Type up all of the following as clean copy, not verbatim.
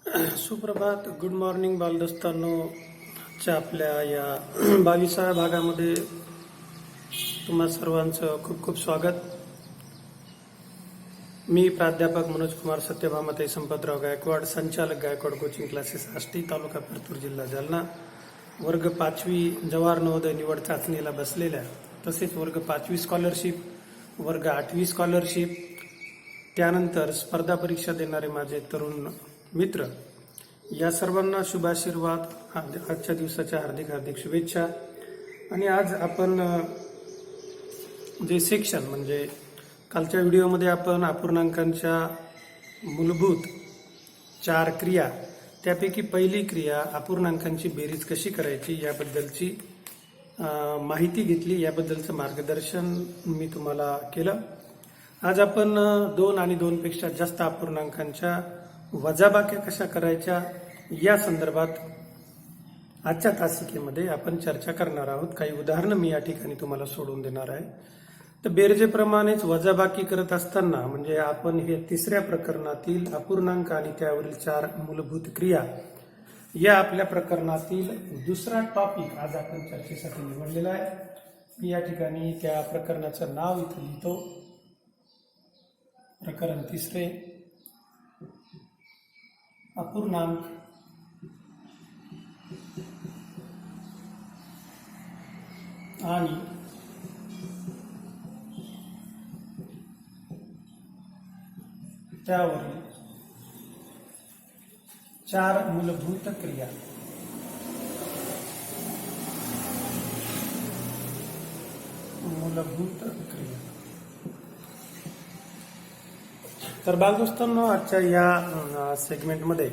सुप्रभात, good morning बालदोस्तांनो. च्या आपल्या या 22व्या भागामध्ये तुम्हा सर्वांचं खूप खूप स्वागत. मी प्राध्यापक मनोज कुमार सत्यभामाताई संपतराव गायकवाड, संचालक गायकवाड कोचिंग क्लासेस, आष्टी, तालुका परतूर, जिल्हा जालना. वर्ग 5वी जवाहर नवोदय निवड चाचणीला बसलेल्या, तसेच वर्ग 5वी स्कॉलरशिप, वर्ग 8वी स्कॉलरशिप, त्यानंतर स्पर्धा परीक्षा देणारे माझे तरुण मित्र, या सर्वांना शुभाशीर्वाद, आजच्या दिवसाच्या हार्दिक हार्दिक शुभेच्छा. आणि आज आपण जे सेक्शन म्हणजे कालच्या व्हिडिओमध्ये आपण अपूर्णांकांच्या मूलभूत 4 क्रिया, त्यापैकी पहिली क्रिया अपूर्णांकांची बेरीज कशी करायची याबद्दलची माहिती घेतली, याबद्दलचं मार्गदर्शन मी तुम्हाला केलं. आज आपण 2 आणि 2 पेक्षा जास्त अपूर्णांकांच्या वजाबाक्या कशा करायच्या या संदर्भात आजच्या तासिकेमध्ये आपण चर्चा करणार आहोत. काही उदाहरणं मी या ठिकाणी तुम्हाला सोडून देणार आहे. तर बेरजेप्रमाणेच वजाबाकी करत असताना म्हणजे आपण हे 3ऱ्या प्रकरणातील अपूर्णांक आणि त्यावरील 4 मूलभूत क्रिया या आपल्या प्रकरणातील दुसरा टॉपिक आज आपण चर्चेसाठी निवडलेला आहे. मी या ठिकाणी त्या प्रकरणाचं नाव इथं लिहितो. प्रकरण 3 अपूर्णांक आणि त्यावरील 4 मूलभूत क्रिया. तर बालदोस्तांनो, आजच्या या सेगमेंटमध्ये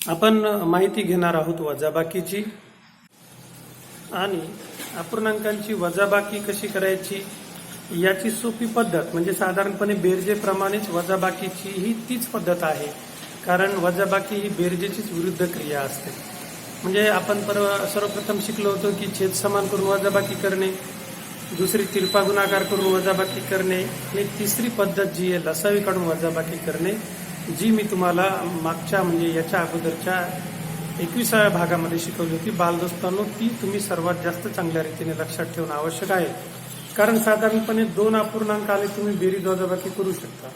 आपण माहिती घेणार आहोत वजाबाकीची आणि अपूर्णांकांची वजाबाकी कशी करायची याची सोपी पद्धत. म्हणजे साधारणपणे बेरजेप्रमाणेच वजाबाकीची ही तीच पद्धत आहे, कारण वजाबाकी ही बेरजेचीच विरुद्ध क्रिया असते. म्हणजे आपण सर्वप्रथम शिकलो होतो की छेद समान करून वजाबाकी करणे, दुसरी तिरपा गुणाकार करून वजाबाकी करणे, आणि तिसरी पद्धत जी आहे लसावी काढून वजाबाकी करणे, जी मी तुम्हाला मागच्या म्हणजे याच्या अगोदरच्या 21व्या भागामध्ये शिकवली होती. बालदोस्तांनो, ती तुम्ही सर्वात जास्त चांगल्या रीतीने लक्षात ठेवणं आवश्यक आहे, कारण साधारणपणे 2 अपूर्णांक आले तुम्ही बेरीज वजाबाकी करू शकता,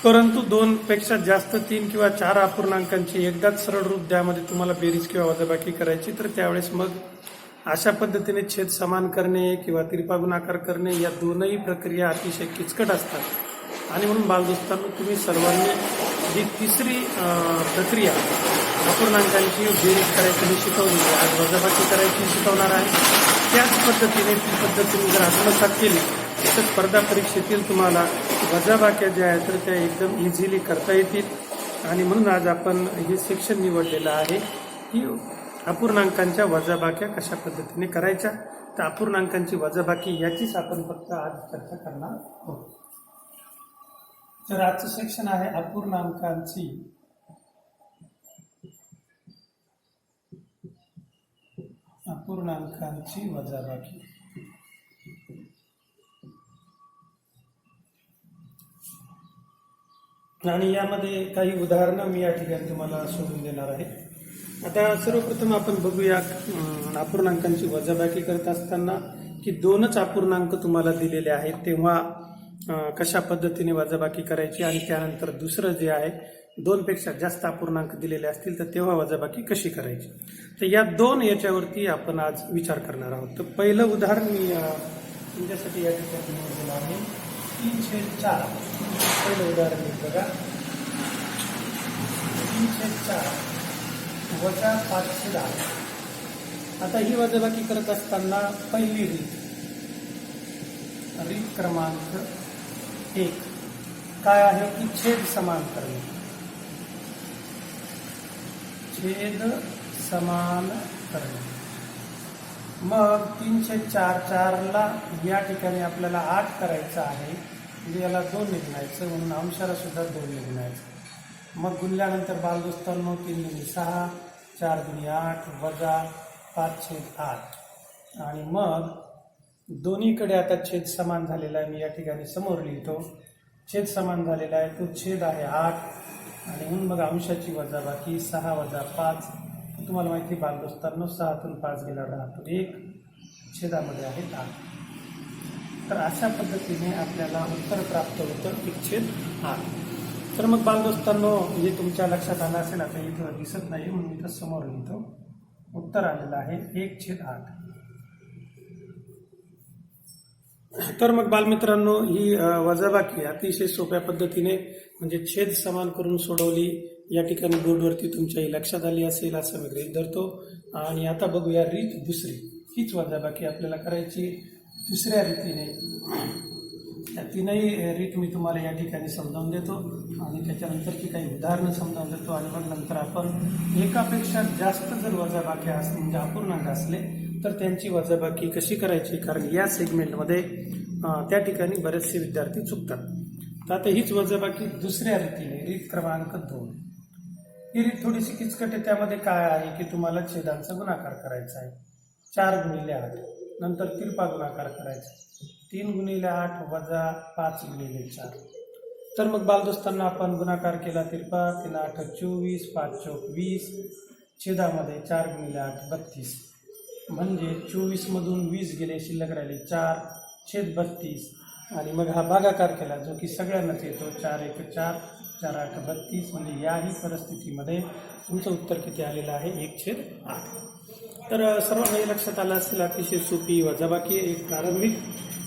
परंतु 2 पेक्षा जास्त 3 किंवा 4 अपूर्णांकांची एकदाच सरळ रूप द्यामध्ये तुम्हाला बेरीज किंवा वजाबाकी करायची, तर त्यावेळेस मग अशा पद्धतीने छेद समान करणे किंवा तिरपा गुणाकार करणे या दोनही प्रक्रिया अतिशय किचकट असतात. आणि म्हणून बालदोस्तांनो, तुम्ही सर्वांनी जी 3री प्रक्रिया अपूर्णांकांची बेरीज करायची मी शिकवली, आज वजाबाकी करायची शिकवणार आहे. त्याच पद्धतीने ती पद्धतीने जर आत्मसात केली तर स्पर्धा परीक्षेतील तुम्हाला वजाबाक्या ज्या आहेत तर त्या एकदम इझिली करता येतील. आणि म्हणून आज आपण हे सेक्शन निवडलेलं आहे की अपूर्णांकांच्या वजाबाक्या कशा पद्धतीने करायच्या. तर अपूर्णांकांची वजाबाकी याचीच आपण फक्त आज चर्चा करणार आहोत. तर आजचं सेक्शन आहे अपूर्णांकांची वजाबाकी. आणि यामध्ये काही उदाहरणं मी या ठिकाणी तुम्हाला सोडून देणार आहे. आता सर्वप्रथम आपण बघूया अपूर्णांकांची वजाबाकी करत असताना की 2च अपूर्णांक तुम्हाला दिलेले आहेत, तेव्हा कशा पद्धतीने वजाबाकी करायची, आणि त्यानंतर दुसरं जे आहे 2 पेक्षा जास्त अपूर्णांक दिलेले असतील तर तेव्हा वजाबाकी कशी करायची. तर या 2 याच्यावरती आपण आज विचार करणार आहोत. तर पहिलं उदाहरण मी तुमच्यासाठी या ठिकाणी निवडलेलं आहे 3/4. पहिलं उदाहरण बघा, 3/4 वजा 510. आता ही वजाबाकी करत असताना पहिली रीत क्रमांक 1 काय आहे की छेद समान करणे. छेद समान करणे. मग 3/4 या ठिकाणी आपल्याला 8 करायचं आहे, म्हणजे याला 2 लिहायचं, म्हणून अंशाला सुद्धा 2 लिहायचं. मग गुणल्यानंतर बालदोस्तांनो 3 दुनी 6, 4 दुनी 8 वजा 5/8. आणि मग दोन्हीकडे आता छेद समान झालेला आहे, मी या ठिकाणी समोर लिहितो. छेद समान झालेला आहे, तो छेद आहे 8 आणि म्हणून मग अंशाची वजाबाकी 6 वजा 5. तुम्हाला माहिती बालदोस्तांनो 6तून 5 गेल्यावर राहतो 1, छेदामध्ये आहे 8. तर अशा पद्धतीने आपल्याला उत्तर प्राप्त होतं 1/8. तर मग बालदोस्तांनो हे तुमच्या लक्षात आलं असेल, आता इथं दिसत नाही म्हणून इथं समोर लिहितो. उत्तर आलेलं आहे 1/8. तर मग बालमित्रांनो ही वजाबाकी अतिशय सोप्या पद्धतीने म्हणजे छेद समान करून सोडवली. या ठिकाणी बोर्डवरती तुमच्याही लक्षात आली असेल असं मी गृहीत धरतो. आणि आता बघूया रीत दुसरी. हीच वजाबाकी आपल्याला करायची दुसऱ्या रीतीने. त्या तीनही रीत मी तुम्हाला या ठिकाणी समजावून देतो आणि त्याच्यानंतरची काही उदाहरणं समजावून देतो आणि मग नंतर आपण एकापेक्षा जास्त जर वजाबाकी असले म्हणजे अपूर्णांक असले तर त्यांची वजाबाकी कशी करायची, कारण या सेगमेंटमध्ये त्या ठिकाणी बरेचसे विद्यार्थी चुकतात. तर आता हीच वजाबाकी दुसऱ्या रीतीने, रीत क्रमांक 2. ही रीत थोडीशी किचकट आहे. त्यामध्ये काय आहे की तुम्हाला छेदांचा गुणाकार करायचा आहे. 4 गुणिले 8, नंतर तिरपा गुणाकार करायचा 3 गुणिले 8 वजा 5 गुणिले 4. तर मग बालदोस्तांना आपण गुणाकार केला तिरपा, 3 8 24, 5 चौक 20, छेदामध्ये 4 गुणिले 8 32. म्हणजे 24 मधून 20 गेले, शिल्लक राहिले 4, छेद 32. आणि मग हा भागाकार केला जो की सगळ्यांनाच येतो. 4 1 4, 4 8 32. म्हणजे याही परिस्थितीमध्ये तुमचं उत्तर किती आलेलं आहे 1/8. तर सर्वांना हे लक्षात आलं असेल, अतिशय सोपी वजाबाकी एक प्रारंभिक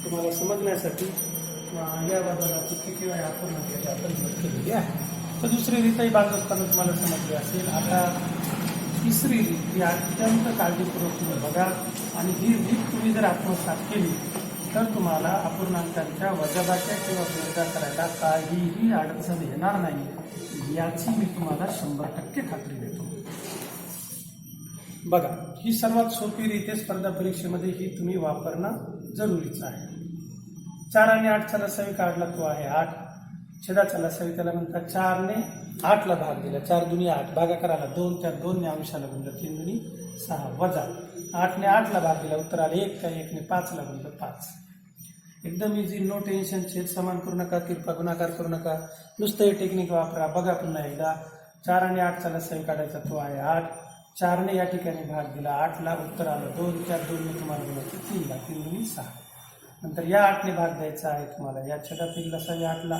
तुम्हाला समजण्यासाठी या वजाबाकी किंवा आपण केलेली आहे. तर दुसरी रीतही बालदोस्तांना तुम्हाला समजली असेल. आता तिसरी रीत ही अत्यंत काळजीपूर्वक तुम्ही बघा आणि ही रीत तुम्ही जर आत्मसात केली तर तुम्हाला अपूर्णांकांच्या वजाबाक्या किंवा बेरजा करायला काहीही अडचण येणार नाही, याची मी तुम्हाला 100% खात्री देतो. बघा, ही सर्वात सोपी रीत आहे. स्पर्धा परीक्षेमध्ये ही तुम्ही वापरणं जरुरीचं आहे. 4 आणि 8चा लसावी काढला तो आहे 8. छेदाचा लसावी त्याला म्हणतात 4 ने 8ला भाग दिला, 4 दुनी 8, भागाकाराला 2, त्या 2 ने अंशाला गुणलं 3 दुनी 6 वजा 8 ने 8ला भाग दिला, उत्तर आले 1, त्या 1 ने 5ला गुणलं 5. एकदम इझी, नो टेन्शन. छेद समान करू नका, तिरपा गुणाकार करू नका, नुसतं हे टेक्निक वापरा. बघा पुन्हा एकदा. 4 आणि 8चा लसावी काढायचा तो आहे 8. 4 ने या ठिकाणी भाग दिला 8ला, उत्तर आलं 2, त्या 2 ने तुम्हाला गुणायचं 3ला, 3 दुनी 6. नंतर या 8 ने भाग द्यायचा आहे तुम्हाला. या छेदातील लसावी 8ला,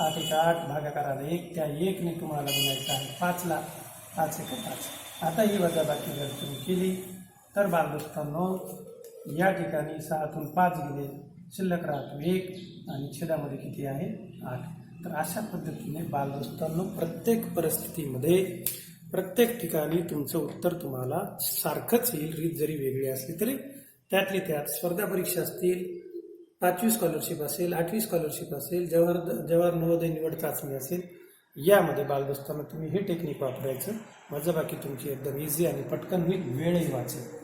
8 1 8, भागाकाराला 1, त्या 1 ने तुम्हाला गुणायचं आहे 5ला, 5 1 5. आता ही वजाबाकी जर तुम्ही केली तर बालदोस्तांनो या ठिकाणी 6तून 5 गेले, शिल्लक राहतो 1 आणि छेदामध्ये किती आहे 8. तर अशा पद्धतीने बालदोस्तांनो प्रत्येक परिस्थितीमध्ये प्रत्येक ठिकाणी तुमचं उत्तर तुम्हाला सारखंच येईल. रीत जरी वेगळी असली तरी त्यातली त्यात स्पर्धा परीक्षा असतील, 5वी स्कॉलरशिप असेल, 8वी स्कॉलरशिप असेल, जवाहर नवोदय निवड चाचणी असेल, यामध्ये बालदोस्तांना तुम्ही हे टेक्निक वापरायचं. वजाबाकी तुमची एकदम इझी आणि पटकन होईल, वेळही वाचेल.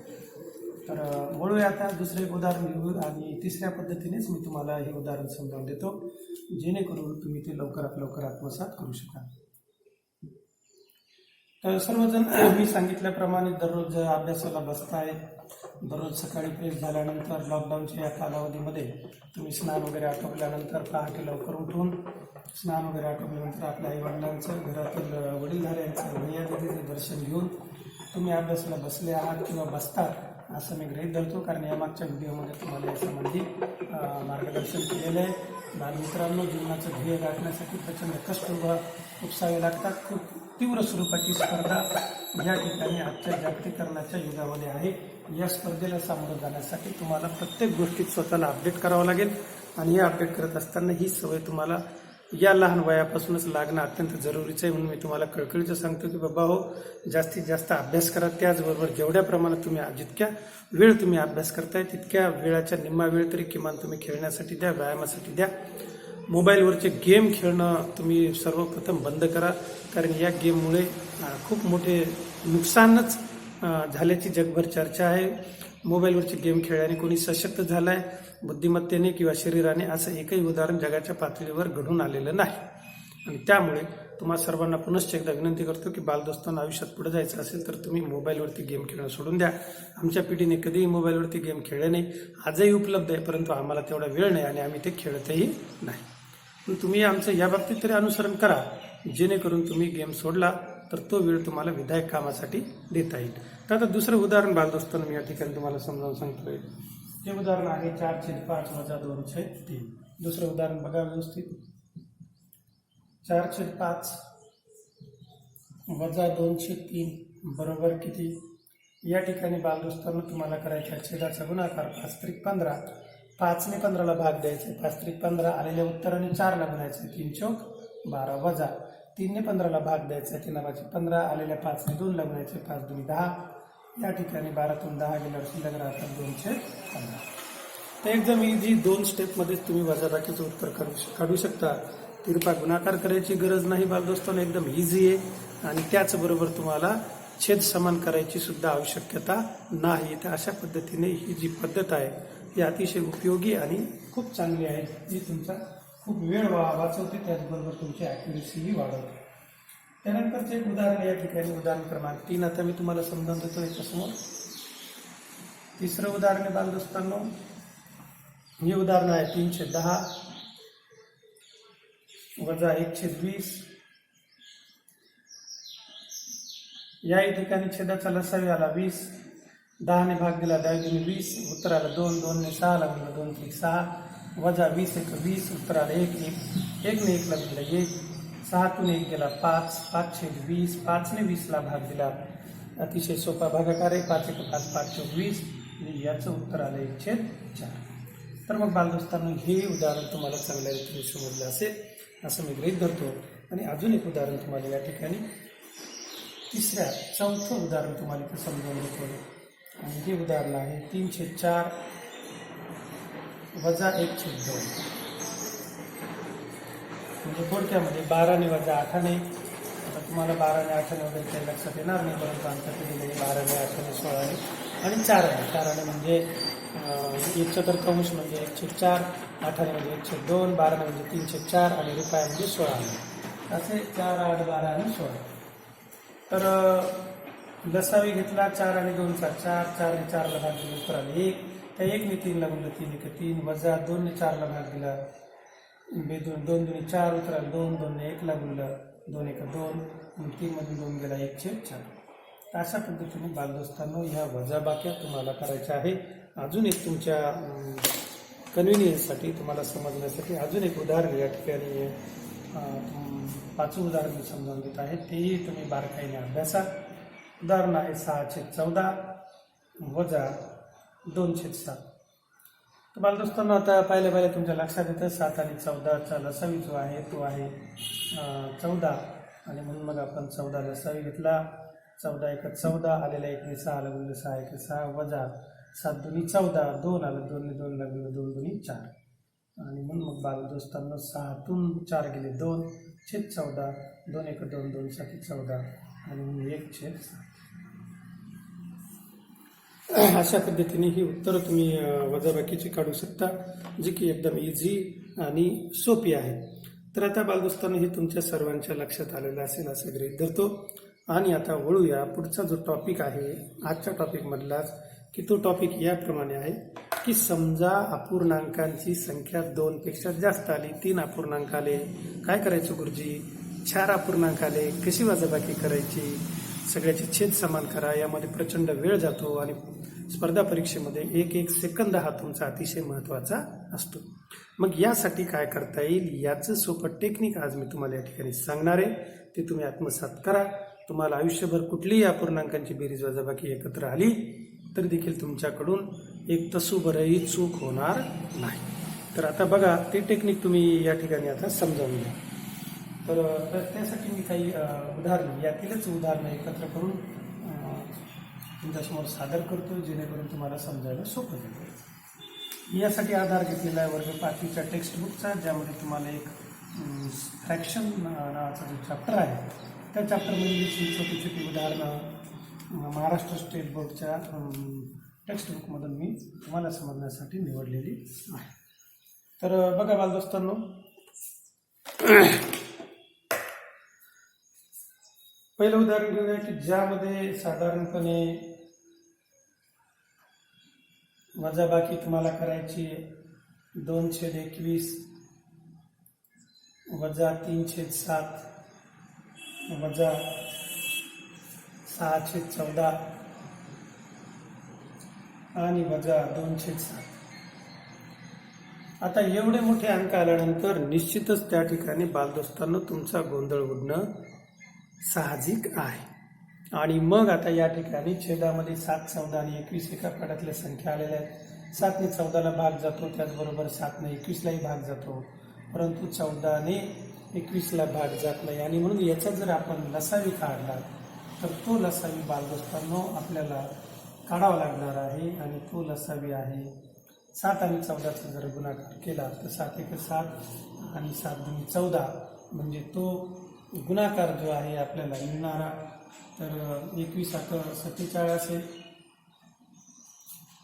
तर वळूया आता दुसरे एक उदाहरण घेऊ आणि तिसऱ्या पद्धतीनेच मी तुम्हाला हे उदाहरण समजावून देतो जेणेकरून तुम्ही ते लवकरात लवकर आत्मसात करू शकाल. तर सर्वजण मी सांगितल्याप्रमाणे दररोज अभ्यासाला बसताय. दररोज सकाळी फ्रेश झाल्यानंतर लॉकडाऊनच्या या कालावधीमध्ये तुम्ही स्नान वगैरे आटोपल्यानंतर पहाटे लवकर उठून स्नान वगैरे आटोपल्यानंतर आपल्या आईवडिलांचं, घरातील वडीलधाऱ्यांचं, भैयादीचं दर्शन घेऊन तुम्ही अभ्यासाला बसले आहात किंवा बसतात असं मी गृहीत धरतो, कारण या मागच्या व्हिडिओमध्ये तुम्हाला यासंबंधी मार्गदर्शन केलेलं आहे. बालमित्रांनो, जीवनाचं ध्येय गाठण्यासाठी प्रचंड कष्ट उपसावे लागतात. खूप तीव्र स्वरूपाची स्पर्धा या ठिकाणी आजच्या जागतिकीकरणाच्या युगामध्ये आहे. या स्पर्धेला सामोरं जाण्यासाठी तुम्हाला प्रत्येक गोष्टीत स्वतःला अपडेट करावं लागेल आणि हे अपडेट करत असताना ही सवय तुम्हाला या लहान वयापासूनच लागणं अत्यंत जरुरीचं आहे. म्हणून मी तुम्हाला कळकळीचं सांगतो की बाबा हो, जास्तीत जास्त अभ्यास करा. त्याचबरोबर जेवढ्या प्रमाणात तुम्ही जितक्या वेळ तुम्ही अभ्यास करताय तितक्या वेळाच्या निम्मा वेळ तरी किमान तुम्ही खेळण्यासाठी द्या, व्यायामासाठी द्या. मोबाईलवरचे गेम खेळणं तुम्ही सर्वप्रथम बंद करा, कारण या गेममुळे खूप मोठे नुकसानच झाल्याची जगभर चर्चा आहे. मोबाईलवरचे गेम खेळल्याने कोणी सशक्त झालाय बुद्धिमत्तेने किंवा शरीराने असं एकही उदाहरण जगाच्या पातळीवर घडून आलेलं नाही. आणि त्यामुळे तुम्हा सर्वांना पुनश्च एकदा विनंती करतो की बालदोस्तांना आयुष्यात पुढे जायचं असेल तर तुम्ही मोबाईलवरती गेम खेळणं सोडून द्या. आमच्या पिढीने कधीही मोबाईलवरती गेम खेळले नाही, आजही उपलब्ध आहे, परंतु आम्हाला तेवढा वेळ नाही आणि आम्ही ते खेळतही नाही. पण तुम्ही आमचं या बाबतीत तरी अनुसरण करा, जेणेकरून तुम्ही गेम सोडला तर तो वेळ तुम्हाला विधायक कामासाठी देता येईल. तर आता दुसरं उदाहरण बालदोस्तांनो मी या ठिकाणी तुम्हाला समजावून सांगतोय. हे उदाहरण आहे 4/5 वजा 2/3. दुसरं उदाहरण बघा व्यवस्थित. 4/5 वजा 2/3 बरोबर किती? या ठिकाणी बालदोस्तांनो तुम्हाला करायचा आहे छेदाचा गुणाकार 5×15. 5 ने 15ला भाग द्यायचे. 5×15 आलेल्या उत्तराने 4ला गुणायचे. 3 चौक 12 वजा 3 ने 15ला भाग द्यायचा. 3×15 आलेल्या 5 ने 2ला गुणायचे. 5 2 10. या ठिकाणी 12तून 10 गेल्यावर शिल्लक राहतात 2/15. तर एकदम इझी 2 स्टेपमध्येच तुम्ही वजाबाकीचं उत्तर काढू शकता. तिरपा गुणाकार करायची गरज नाही बालदोस्तांनो, एकदम इझी आहे. आणि त्याचबरोबर तुम्हाला छेद समान करायची सुद्धा आवश्यकता नाही. तर अशा पद्धतीने ही जी पद्धत आहे ही अतिशय उपयोगी आणि खूप चांगली आहे, जी तुमचा खूप वेळ वाचवते, त्याचबरोबर तुमची ॲक्युरेसीही वाढवते. त्यानंतरचे एक उदाहरण या ठिकाणी उदाहरण क्रमांक 3 आता मी तुम्हाला समजावून देतो याच्यासमोर. तिसरं उदाहरण आहे बालदोस्तांनो. हे उदाहरण आहे 3/10 वजा 1/20. या ठिकाणी छेदाचा लसावी आला 20. 10 ने भाग दिला 10 दुनी 20. उत्तर आलं 2. 2 ने 6 ला गुणलं 2 3 6 वजा 20 1 20. उत्तर आलं 1 1 ने 1 ला गुणलं 1. 6तून 1 गेला 5. 5/20. 5 ने 20 ला भाग दिला. अतिशय सोपा भागाकार आहे. 5 1 5 5 चौक 20. याचं उत्तर आलं 1/4. तर मग बालदोस्तांनो हे उदाहरण तुम्हाला चांगल्या रीतीने समजलं असेल असं मी गृहीत धरतो. आणि अजून एक उदाहरण तुम्हाला या ठिकाणी चौथं उदाहरण तुम्हाला इथे समजावून देतो. आणि हे उदाहरण आहे 3/4 वजा 1/2. म्हणजे थोडक्यामध्ये 12 ने वजा 8 ने. आता तुम्हाला 12 ने 8 ने वगैरे काही लक्षात येणार नाही, परंतु आमच्या केलेलं 12 ने 8 ने 16 ने आणि 4 ने. 4 ने म्हणजे 1/4 म्हणजे 1/4. 8 ने म्हणजे 1/2. 12 ने म्हणजे 3/4 आणि रुपया म्हणजे 16 ने. असे 4 8 12 आणि 16. तर लसावी घेतला 4 आणि 2चा 4. 4 ने 4ला भाग दिला उत्तर आले 1. त्या 1 ने 3ला गुणलं 3 1 3 वजा 2 ने 4ला भाग दिला 2 दुनी 4. उत्तर आलं 2. 2 ने 1ला गुणलं 2 1 2. 3 मधून 2 गेला 1/4. अशा पद्धतीने बालदोस्तांनो ह्या वजाबाक्या तुम्हाला करायच्या आहे. अजून एक तुमच्या कन्व्हिनियन्ससाठी, तुम्हाला समजण्यासाठी अजून एक उदाहरण या ठिकाणी 5 उदाहरण मी समजावून देत आहे. तेही तुम्ही बारकाईने अभ्यासा. उदाहरण आहे 6/14 वजा 2/7. तर बालदोस्तांनो आता पाहिल्या तुमच्या लक्षात येतं 7 आणि 14चा लसावी जो आहे तो आहे 14. आणि म्हणून मग आपण 14 लसावी घेतला. 14 1 14 आलेला 1 ने 6 ला गुणलं 6 1 6 वजा 7 दुनी 14. 2 आलं 2 ने 2 ला गुणलं 2 दुनी 4. आणि म्हणून मग बालदोस्तांनो 6तून 4 गेले 2/14. 2 1 2 2 7 14 आणि 1/7. अशा पद्धतीने ही उत्तरं तुम्ही वजाबाकीची काढू शकता, जी की एकदम इझी आणि सोपी आहे. तर आता बालदोस्तांनो हे तुमच्या सर्वांच्या लक्षात आलेलं असेल असं गृहीत धरतो. आणि आता वळूया पुढचा जो टॉपिक आहे आजच्या टॉपिकमधलाच, की तो टॉपिक याप्रमाणे आहे की समजा अपूर्णांकांची संख्या 2 पेक्षा जास्त आली. 3 अपूर्णांक आले, काय करायचं गुरुजी? 4 अपूर्णांक आले, कशी वजाबाकी करायची? सगळ्याचे छेद समान करा. यामध्ये प्रचंड वेळ जातो आणि स्पर्धा परीक्षेमध्ये 1 सेकंद हा तुमचा अतिशय महत्त्वाचा असतो. मग यासाठी काय करता येईल याचं सोपं टेक्निक आज मी तुम्हाला या ठिकाणी सांगणार आहे. ते तुम्ही आत्मसात करा. तुम्हाला आयुष्यभर कुठलीही अपूर्णांकांची बेरीज वजाबाकी एकत्र आली तर देखील तुमच्याकडून एक तसूभरही चूक होणार नाही. तर आता बघा ते टेक्निक तुम्ही या ठिकाणी आता समजावून घ्या. तर त्यासाठी मी काही उदाहरणं, यातीलच उदाहरणं एकत्र करून तुमच्यासमोर सादर करतो, जेणेकरून तुम्हाला समजायला सोपं जाईल. यासाठी आधार घेतलेला आहे वर्ग 5वीच्या टेक्स्टबुकचा, ज्यामध्ये तुम्हाला एक फ्रॅक्शन नावाचा जो चॅप्टर आहे त्या चॅप्टरमधील छोटी छोटी उदाहरणं महाराष्ट्र स्टेट बोर्डच्या टेक्स्टबुकमधून मी तुम्हाला समजण्यासाठी निवडलेली आहे. तर बघा बालदोस्तांनो, पहिलं उदाहरण घेऊया की ज्यामध्ये साधारणपणे वजाबाकी तुम्हाला करायची 2/21 वजा 3/7 वजा 6/14 आणि वजा 2/7. आता एवढे मोठे अंक आल्यानंतर निश्चितच त्या ठिकाणी बालदोस्तांनो तुमचा गोंधळ उडणं साहजिक आहे. आणि मग आता या ठिकाणी छेदामध्ये 7, 14 आणि 21 एका पाड्यातल्या संख्या आलेल्या आहेत. 7 ने 14ला भाग जातो, त्याचबरोबर 7 ने 21लाही भाग जातो, परंतु 14 ने 21ला भाग जात नाही. आणि म्हणून याचा जर आपण लसावी काढला तर तो लसावी बालदोस्तांनो आपल्याला काढावा लागणार आहे. आणि तो लसावी आहे 7 आणि 14चा जर गुणाकार केला तर 7 × 7 आणि 7 × 14 म्हणजे तो गुणाकार जो आहे आपल्याला मिळणारा. तर 21 आता 47 असेल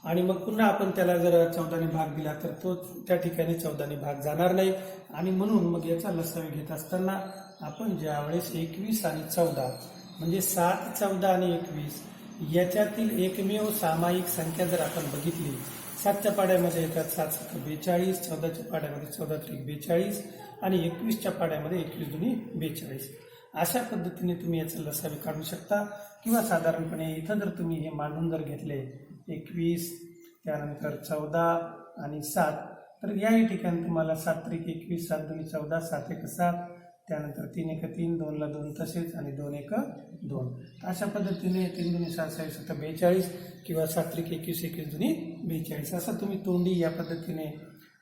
आणि मग पुन्हा आपण त्याला जर 14ने भाग दिला तर तो त्या ठिकाणी 14ने भाग जाणार नाही. आणि म्हणून मग याचा लसावी घेत असताना आपण ज्यावेळेस 21 आणि 14 म्हणजे 7, 14 आणि 21 याच्यातील एकमेव सामायिक संख्या जर आपण बघितली, 7च्या पाड्यामध्ये येतात 7 × 42, 14च्या पाड्यामध्ये 14 × 42 आणि 21च्या पाड्यामध्ये 21 दुनी 42. अशा पद्धतीने तुम्ही याचं लसावी काढू शकता. किंवा साधारणपणे इथं जर तुम्ही हे मांडून जर घेतले 21 त्यानंतर 14 आणि 7 तर याही ठिकाणी तुम्हाला 7 × 21, 7 दुनी 14, 7 × 7 त्यानंतर 3 × 3, 2 ला 2 तसेच आणि 2 × 2. अशा पद्धतीने 3 दुनी 7, 7 42 किंवा 7 × 21, 21 दुनी 42 असं तुम्ही तोंडी या पद्धतीने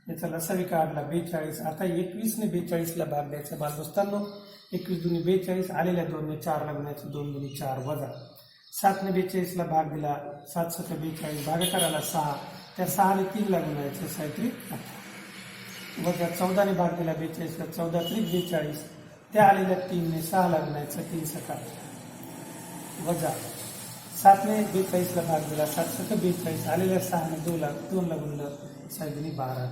याचा लसावी काढला 42. आता 21 ने 42ला भाग द्यायचा बालदोस्तांनो. 21 दुनी 42 आलेल्या 2 ने 4 ला गुणायचं, 2 दुनी 4 वजा 7 ने 42ला भाग दिला, 7 × 7 42 भागाकाराला 6, त्या 6 ने 3 ला गुणायचं 7 × 8 वजा 14 ने भाग दिला 42ला, 14 × 42 त्या आलेल्या 3 ने 6 ला गुणायचं 3 × 7 वजा 7 ने 42ला भाग दिला, 7 × 42 आलेल्या 6 ने 2 ला गुणलं 7 दुनी 12.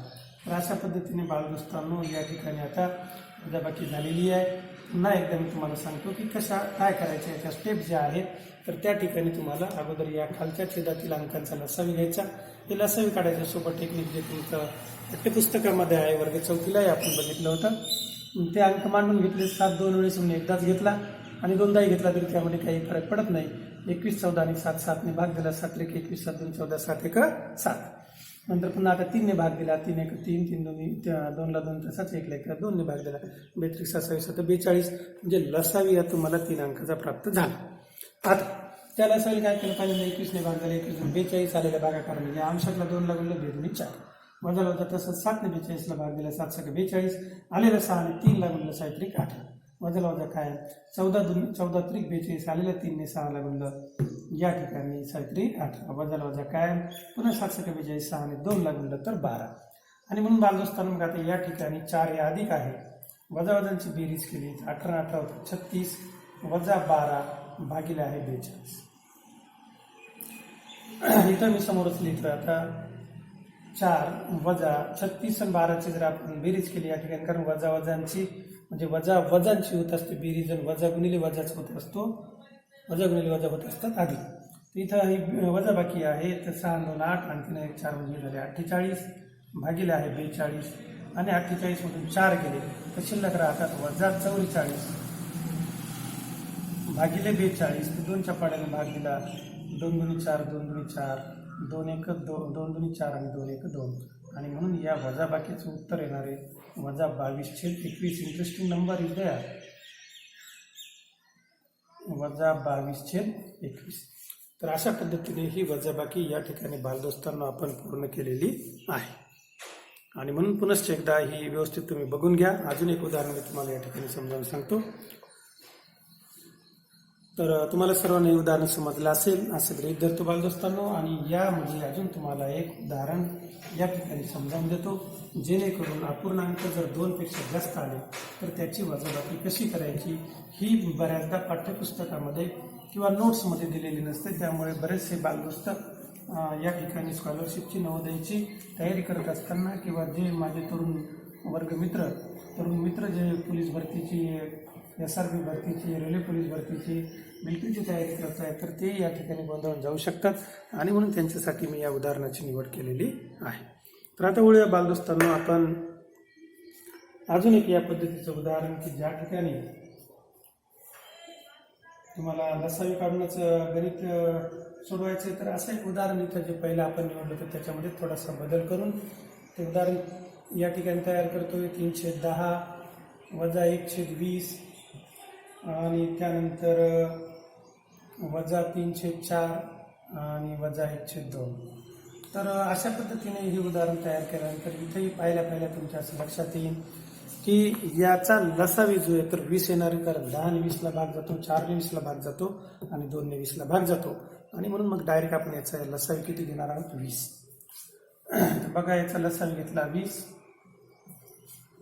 तर अशा पद्धतीने बालदोस्तांनो या ठिकाणी आता वजाबाकी झालेली आहे. पुन्हा एकदा मी तुम्हाला सांगतो की काय करायचं याच्या स्टेप ज्या आहेत. तर त्या ठिकाणी तुम्हाला अगोदर या खालच्या छेदातील अंकांचा लसावी घ्यायचा. हे लसावी काढायचं सोबत टेक्निक जे तुमचं पाठ्यपुस्तकामध्ये आहे, वर्ग 4थीलाही आपण बघितलं होतं. ते अंक मांडून घेतले, 7 2 वेळेस म्हणून एकदाच घेतला आणि दोनदाही घेतला तरी त्यामध्ये काही फरक पडत नाही. 21, 14 आणि 7, 7 ने भाग दिला, 7 × 21, 7 2 14, 7 × 7. नंतर पुन्हा आता 3 ने भाग दिला, 3 × 3, 3 दुनी 2 ला 2 तसाच 1 ला 1 2 ने भाग दिला, 32, 27, 42 म्हणजे लसावी या तुम्हाला 3 अंकाचा प्राप्त झाला. आता त्या लसावी काय केलं पाहिजे, 21 ने भाग झाला, 21 42 आलेल्या भागाकार म्हणजे अंशातला 2 ला गुणलं 2 दुनी 4 वजा होता. तसंच 7 ने 42ला भाग दिला, 7 × 42 आलेल्या 6 ने 3 ला गुणलं 7 × 8 वजा होता काय 14 × 42 आलेल्या 3 ने 6 ला गुणलं या ठिकाणी 7 × 8 वजा काय पुन्हा 7 × 42 6 ने 2 ला गुणलं तर 12. आणि म्हणून बालदोस्तांनो मग आता या ठिकाणी 4 हे अधिक आहे, वजांची बेरीज केली 18 18 होतं 36 वजा 12 भागिले आहे 42. इथं मी समोरच लिहितो आता 4 वजा 36 आणि 12ची जर आपण बेरीज केली या ठिकाणी, कारण वजांची म्हणजे वजांची होत असते बेरीज आणि वजा गुणिले वजाच होत असतो, वजा गुणिले वजा होत असतात आधी. तर इथं ही वजा बाकी आहे. तर 6 2 8 आणि 3 1 4 म्हणजे झाले 48 भागिले आहे 42 आणि 48 मधून 4 गेले तर शिल्लक राहतात वजा 44 भागिले 42. 2च्या पाड्याने भाग दिला, 2 दुनी 4 2 दुनी 4 2 1 2 दुनी 4 आणि 2 1 2 आणि म्हणून या वजाबाकीचं उत्तर येणार आहे वजा 22/21. इंटरेस्टिंग नंबर इज देअर, वजा 22/21. तर अशा पद्धतीने ही वजाबाकी या ठिकाणी बालदोस्तांना आपण पूर्ण केलेली आहे. आणि म्हणून पुनश्च एकदा ही व्यवस्थित तुम्ही बघून घ्या. अजून एक उदाहरण मी तुम्हाला या ठिकाणी समजावून सांगतो. तर तुम्हाला सर्वांना उदाहरण समजलं असेल असं गृहीत धरतो बालदोस्तांनो. आणि यामध्ये अजून तुम्हाला एक उदाहरण या ठिकाणी समजावून देतो, जेणेकरून अपूर्णांक जर 2 पेक्षा जास्त आले तर त्याची वजाबाकी कशी करायची ही बऱ्याचदा पाठ्यपुस्तकामध्ये किंवा नोट्समध्ये दिलेली नसते. त्यामुळे बरेचसे बालदोस्त या ठिकाणी स्कॉलरशिपची नवोदयाची तयारी करत असताना किंवा जे माझे तरुण मित्र जे पोलीस भरतीची, SRB भरतीची, रेल्वे पोलीस भरतीची, मिलिटरीची तयारी करत आहेत तर ते या ठिकाणी गोंधळून जाऊ शकतात. आणि म्हणून त्यांच्यासाठी मी या उदाहरणाची निवड केलेली आहे. तर आता वळूया बालदोस्तांनो आपण अजून एक या पद्धतीचं उदाहरण की ज्या ठिकाणी तुम्हाला लसावी काढूनच गणित सोडवायचं तर असं एक उदाहरण इथं जे पहिलं आपण निवडलं होतं त्याच्यामध्ये थोडासा बदल करून ते उदाहरण या ठिकाणी तयार करतोय. 310 वजा 1/20 आणि त्यानंतर वजा 3/4 आणि वजा 1/2. तर अशा पद्धतीने हे उदाहरण तयार केल्यानंतर इथेही पाहिल्या तुमच्या असं लक्षात येईल की याचा लसावी जो आहे तर 20 येणार आहे, कारण 10 ने 20 ला भाग जातो, 4 ने 20 ला भाग जातो आणि 2 ने 20 ला भाग जातो. आणि म्हणून मग डायरेक्ट आपण याचा लसावी किती घेणार आहोत? 20. बघा याचा लसावी घेतला 20,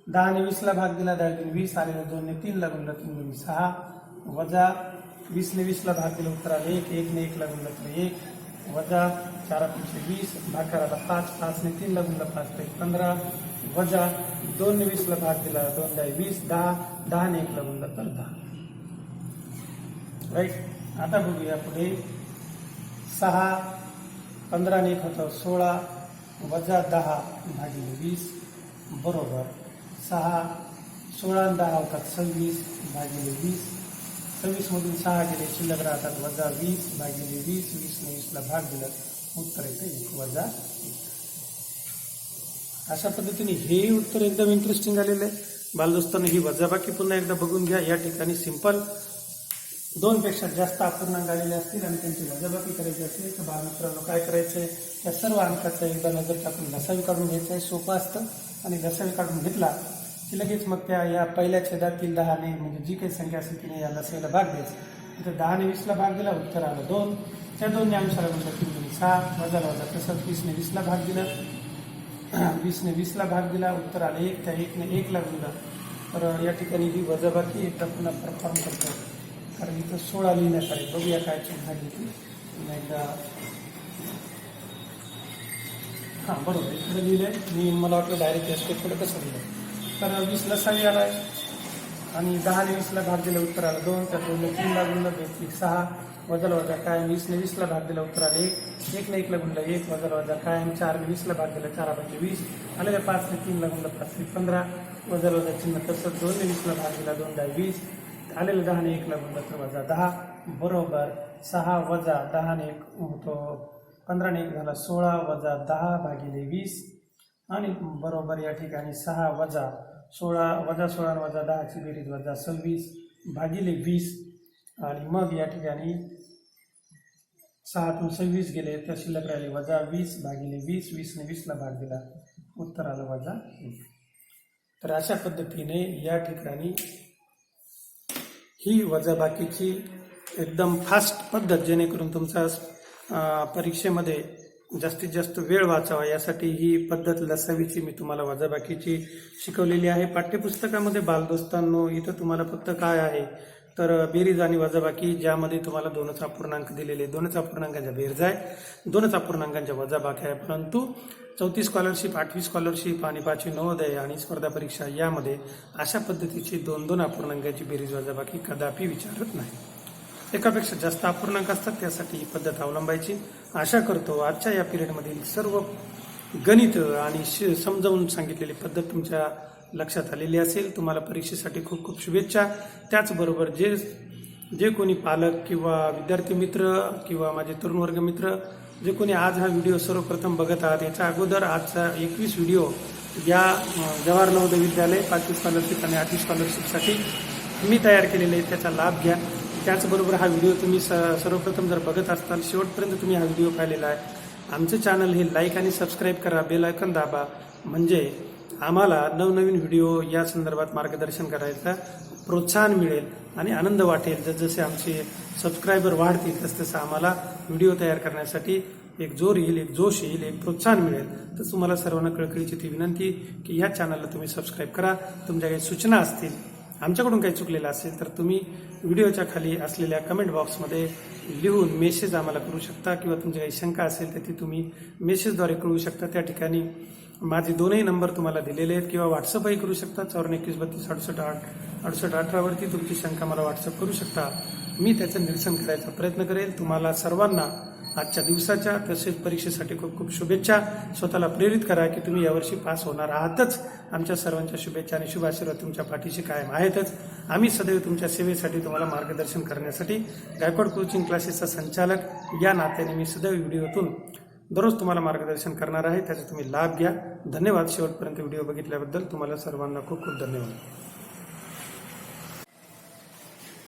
10 ने 20 ला भाग दिला, 10 ने 20 आलेला, 2 ने 3 ला गुणला, 3 ने 6 वजा 20 ने 20 ला भाग दिला, उत्तर आले 1, 1 ने 1 ला गुणला तर 1 वजा 4 5 20 भाग करायला 5, 5 ने 3 ला गुणला 5 तर 15 वजा 2 ने 20 ला भाग दिला, 2 10 20 10, 10 ने 1 ला गुणला तर 10. राईट. आता बघूया पुढे 6, 15 ने 1 होतं 16 वजा 10 भागिले 20 बरोबर 6, 16 आणि 10 होतात 26 भागिले 20, 26 मधून 6 गेले शिल्लक राहतात वजा 20 भागिले 20, 20 ने 20 ला भाग दिला उत्तर येते 1 वजा 1. अशा पद्धतीने हे उत्तर एकदम इंटरेस्टिंग आलेलं आहे. बालदोस्तांनो ही वजाबाकी पुन्हा एकदा बघून घ्या. या ठिकाणी सिंपल 2 पेक्षा जास्त अपूर्णांक आलेले असतील आणि त्यांची वजाबाकी करायची असेल तर बालमित्रांनो काय करायचंय, या सर्व अंकाचा एकदा नजर टाकून लसावी काढून घ्यायचा आहे. सोपं असतं. आणि लसावी काढून घेतला की लगेच मग त्या या पहिल्या छेदातील 10 ने म्हणजे जी काही संख्या असेल तिने या लसावीला भाग द्यायचा. इथं 10 ने 20 ला भाग दिला, उत्तर आलं 2. त्या 2 ने अंशाला गुणला 3 गुणिले 6 वजा वजा तसंच 20 ने 20 ला भाग दिला, 20 ने 20 ला भाग दिला, उत्तर आलं 1. त्या 1 ने 1 ला गुणला. तर या ठिकाणी ही वजाबाकी एकदा पुन्हा परफॉर्म करतो, कारण इथं 16 लिहिण्यात आले. बघूया काय चूक झाली ती पुन्हा एकदा. हां बरोबर इकडे लिहिलंय मी, मला वाटलं डायरेक्ट या स्टेपकडे कसं लिहिलं. तर 20 लसावी आलाय आणि 10 ने 20 ला भाग दिला, उत्तर आलं 2. त्या 2 ने 3 ला गुणलं 6 वजा वजा काय 20 ने 20 ला भाग दिला, उत्तर आले 1. 1 ने 1 ला गुणलं 1 वजा वजा काय 4 ने 20 ला भाग दिला, 4 5 20 आलेल्या 5 ने 3 ला गुणलं 5 ने 15 वजा वजा चिन्ह तसंच 2 ने 20 ला भाग दिला, 2 10 20 आलेलं 10 ने 1 ला गुणलं तर वजा 10 बरोबर 6 वजा 10 ने 1 होतो 15 ने 1 झाला 16 वजा 10 भागिले 20 आणि बरोबर या ठिकाणी 6 वजा 16 वजा 16 वजा 10 ची बेरीज वजा 26 भागिले 20 आणि मग या ठिकाणी 6 तून 26 गेले तर शिल्लक राहिले वजा 20 भागिले 20, 20 ने 20 ला भाग दिला, उत्तर आलं वजा 1. तर अशा पद्धतीने या ठिकाणी ही वजाबाकीची एकदम फास्ट पद्धत, जेणेकरून तुमचा परीक्षेमध्ये जास्तीत जास्त वेळ वाचावा यासाठी ही पद्धत लसावीची मी तुम्हाला वजाबाकीची शिकवलेली आहे. पाठ्यपुस्तकामध्ये बालदोस्तांनो इथं तुम्हाला फक्त काय आहे तर बेरीज आणि वजाबाकी, ज्यामध्ये तुम्हाला 2च अपूर्णांक दिलेले, 2च अपूर्णांकांच्या बेरीज आहे, 2च अपूर्णांकांच्या वजाबाकी आहे. परंतु 4थी स्कॉलरशिप, 8वी स्कॉलरशिप आणि 5वी नवोदय आणि स्पर्धा परीक्षा यामध्ये अशा पद्धतीची 2-2 अपूर्णांकांची बेरीज वजाबाकी कदापि विचारत नाही. एकापेक्षा जास्त अपूर्णांक असतात, त्यासाठी ही पद्धत अवलंबायची. आशा करतो आजच्या या पिरियडमधील सर्व गणित आणि समजावून सांगितलेली पद्धत तुमच्या लक्षात आलेली असेल. तुम्हाला परीक्षेसाठी खूप खूप शुभेच्छा. त्याचबरोबर जे कोणी पालक किंवा विद्यार्थी मित्र किंवा माझे तरुण वर्ग मित्र जे कोणी आज हा व्हिडिओ सर्वप्रथम बघत आहात, याच्या अगोदर आजचा 21 व्हिडिओ या जवाहर नवोदय विद्यालय 5वी स्कॉलरशिप आणि 8वी स्कॉलरशिपसाठी मी तयार केलेले आहे, त्याचा लाभ घ्या. त्याचबरोबर हा व्हिडिओ तुम्ही सर्वप्रथम जर बघत असाल, शेवटपर्यंत तुम्ही हा व्हिडिओ पाहिलेला आहे, आमचे चॅनल हे लाईक आणि सबस्क्राईब करा, बेल आयकॉन दाबा, म्हणजे आम्हाला नवनवीन व्हिडिओ या संदर्भात मार्गदर्शन करायचा प्रोत्साहन मिळेल आणि आनंद वाटेल. जसजसे आमचे सबस्क्रायबर वाढतील तसतसं आम्हाला व्हिडिओ तयार करण्यासाठी एक जोर येईल, एक जोश येईल, एक प्रोत्साहन मिळेल. तर तुम्हाला सर्वांना कळकळीची ती विनंती की ह्या चॅनलला तुम्ही सबस्क्राईब करा. तुमच्या काही सूचना असतील, आमच्याकडून काही चुकलेलं असेल तर तुम्ही व्हिडिओच्या खाली असलेल्या कमेंट बॉक्समध्ये लिहून मेसेज आम्हाला करू शकता, किंवा तुमची काही शंका असेल तर ती तुम्ही मेसेजद्वारे कळवू शकता. त्या ठिकाणी माझे 2ही नंबर तुम्हाला दिलेले आहेत, किंवा व्हॉट्सअपही करू शकता. 5421326868 वरती तुमची शंका मला व्हॉट्सअप करू शकता. मी त्याचं निरसन करायचा प्रयत्न करेल. तुम्हाला सर्वांना आजच्या दिवसाच्या. तसेच परीक्षेसाठी खूप खूप शुभेच्छा. स्वतःला प्रेरित करा की तुम्ही यावर्षी पास होणार आहातच. आमच्या सर्वांच्या शुभेच्छा आणि शुभ आशीर्वाद तुमच्या पाठीशी कायम आहेतच. आम्ही सदैव तुमच्या सेवेसाठी तुम्हाला मार्गदर्शन करण्यासाठी गायकवाड कोचिंग क्लासेसचा संचालक या नात्याने मी सदैव व्हिडिओतून दररोज तुम्हाला मार्गदर्शन करणार आहे. त्याचा तुम्ही लाभ घ्या. धन्यवाद. शेवटपर्यंत व्हिडिओ बघितल्याबद्दल तुम्हाला सर्वांना खूप खूप धन्यवाद.